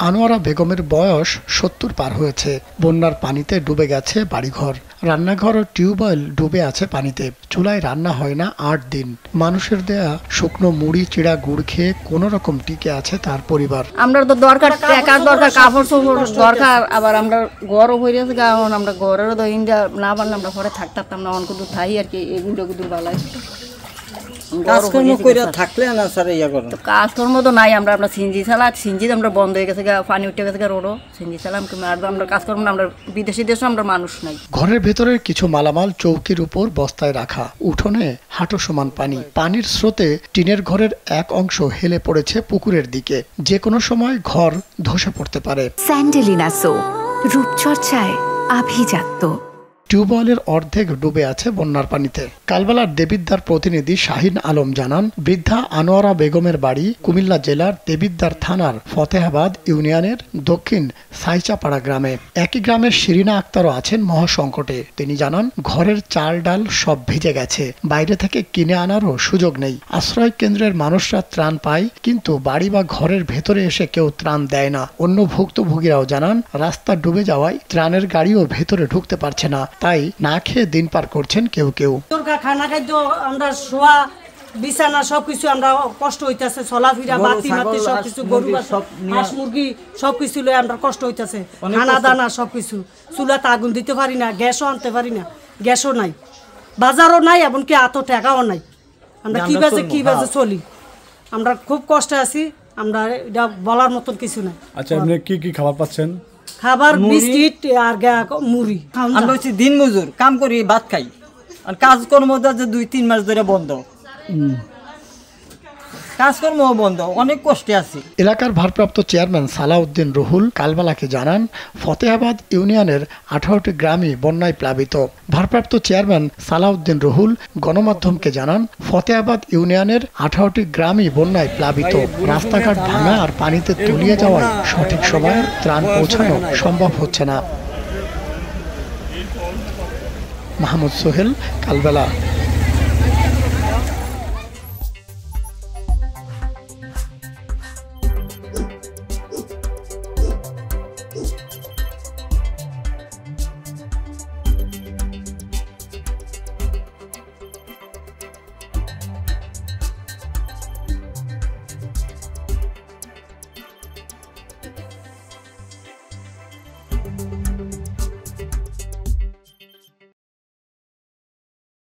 আনোয়ারা বেগমের বয়স ৭০ পার হয়েছে। বন্যার পানিতে ডুবে গেছে বাড়িঘর, রান্নাঘর ও টিউবওয়েল ডুবে আছে পানিতে। চুলায় রান্না হয় না ৮ দিন। মানুষের দেয়া শুকনো মুড়ি চিড়া গুড় খেয়ে কোন রকম টিকে আছে তার পরিবার। আমরা তো দরকার টাকা দরকার, কাপড় চোপড় দরকার, আবার আমরা ঘরও হয়ে গেছে, কারণ আমরা ঘরেরও তো ইন্ডিয়া না পারলে আমরা ঘরে থাকতাম না। অনেক দূর থাই আর কি, এগুলো দূর বালাই কাজকর্ম করে থাকলে না স্যার ইয়া করেন। কাজকর্ম তো নাই, আমরা সিঞ্জি চালা, সিঞ্জি আমরা বন্ধ হয়ে গেছে, পানি উঠে গেছে রোডও, সিঞ্জি চালাম। আমরা কাজকর্ম আমরা বিদেশি দেশে আমরা মানুষ নাই। ঘরের ভেতরের কিছু মালামাল চৌকির উপর বস্তায় রাখা, উঠোনে হাঁটু সমান পানি। পানির স্রোতে টিনের ঘরের এক অংশ হেলে পড়েছে পুকুরের দিকে। যে কোনো সময় ঘর ধসে পড়তে পারে। স্যান্ডেলিনা সো, রূপচর্চায় আভিজাত্য। টিউবওয়েলের অর্ধেক ডুবে আছে বন্যার পানিতে। কালবেলার দেবিদ্দার প্রতিনিধি শাহিন আলম জানান, বৃদ্ধা আনোয়ারা বেগমের বাড়ি কুমিল্লা জেলার দেবিদ্দার থানার ফতেহাবাদ ইউনিয়নের দক্ষিণ সাইচাপাড়া গ্রামে। একই গ্রামের শিরিনা আক্তারও আছেন মহাসংকটে। তিনি জানান, ঘরের চাল ডাল সব ভিজে গেছে, বাইরে থেকে কিনে আনারও সুযোগ নেই। আশ্রয় কেন্দ্রের মানুষরা ত্রাণ পায়, কিন্তু বাড়ি বা ঘরের ভেতরে এসে কেউ ত্রাণ দেয় না। অন্য ভুক্তভোগীরাও জানান, রাস্তা ডুবে যাওয়ায় ত্রাণের গাড়িও ভেতরে ঢুকতে পারছে না। তাই না খেয়ে দিন পার করছেন কেউ কেউ। খানা খাদ্য আমরা শোয়া বিছানা সবকিছু আমরা কষ্ট হইতেছে, চলাফেরা বাতি মাতি সবকিছু, গরু হাঁস মুরগি সবকিছু লয়ে আমরা কষ্ট হইতেছে। খানা দানা সবকিছু, চুলাতে আগুন দিতে পারি না, গ্যাসও আনতে পারি না, গ্যাসও নাই, বাজারও নাই, এমনকি এত টাকাও নাই। আমরা কি বাজে চলি, আমরা খুব কষ্টে আছি। আমরা এটা বলার মতন কিছু নাই। আচ্ছা, আপনি কি কি খাবার পাচ্ছেন? খাবার বিস্কিট আর মুড়ি। আমরা হচ্ছে দিন মজুর, কাম করি, ভাত খাই, আর কাজকর্ম 2-3 মাস ধরে বন্ধ, কাজকর্ম বন্ধ, অনেক কষ্টে আছি। এলাকার ভারপ্রাপ্ত চেয়ারম্যান সালাউদ্দিন রুহুল কালবেলাকে জানান, ফতেহাবাদ ইউনিয়নের 18টি গ্রামই বন্যায় প্লাবিত। ভারপ্রাপ্ত চেয়ারম্যান সালাউদ্দিন রুহুল গণমাধ্যমকে জানান, ফতেহাবাদ ইউনিয়নের 18টি গ্রামই বন্যায় প্লাবিত। রাস্তাঘাট ভাঙা আর পানিতে তলিয়ে যাওয়ায় সঠিক সময়ে ত্রাণ পৌঁছানো সম্ভব হচ্ছে না। মাহমুদ সোহেল, কালবেলা।